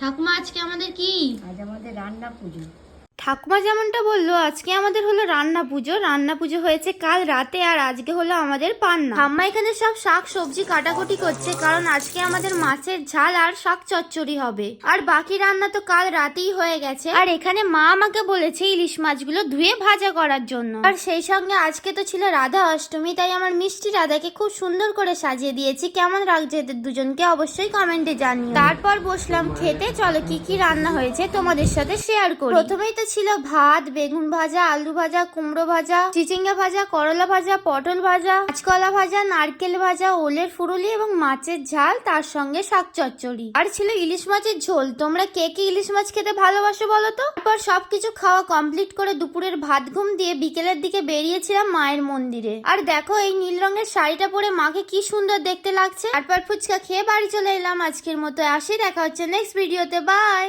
ঠাকুমা আজকে আমাদের কি? আজ আমাদের রান্না পুজো। ঠাকুমা যেমনটা বললো আজকে আমাদের হলো রান্না পুজো হয়েছে কাল রাতে, আর আজকে হলো আমাদের পান্না। ঠাম্মা এখানে সব শাক সবজি কাটাকুটি করছে, কারণ আজকে আমাদের মাছের ঝাল আর শাক চচ্চড়ি হবে। আর বাকি রান্না তো কাল রাতেই হয়ে গেছে। আর এখানে মা আমাকে বলেছে ইলিশ মাছগুলো ধুয়ে ভাজা করার জন্য। আর সেই সঙ্গে আজকে তো ছিল রাধা অষ্টমী, তাই আমার মিষ্টি রাধাকে খুব সুন্দর করে সাজিয়ে দিয়েছি। কেমন লাগছে এদের দুজনকে অবশ্যই কমেন্টে জানিও। তারপর বসলাম খেতে। চলো কি কি রান্না হয়েছে তোমাদের সাথে শেয়ার করি। প্রথমেই তো ছিল ভাত, বেগুন ভাজা, আলু ভাজা, কুমড়ো ভাজা, চিচিঙ্গা ভাজা, করলা ভাজা, পটল ভাজা, কাঁচকলা ভাজা, নারকেল ভাজা, ওলের ফুরুলি এবং মাছের ঝাল, তার সঙ্গে শাক চচ্চড়ি। আর ছিল ইলিশ মাছের ঝোল। তোমরা কে কে ইলিশ মাছ খেতে ভালোবাসো বলো তো? তারপর সবকিছু খাওয়া কমপ্লিট করে দুপুরের ভাত ঘুম দিয়ে বিকেলের দিকে বেরিয়েছিলাম মায়ের মন্দিরে। আর দেখো এই নীল রঙের শাড়িটা পরে মাকে কি সুন্দর দেখতে লাগছে। তারপর ফুচকা খেয়ে বাড়ি চলে এলাম। আজকের মতো আসি, দেখা হচ্ছে নেক্সট ভিডিওতে। বাই।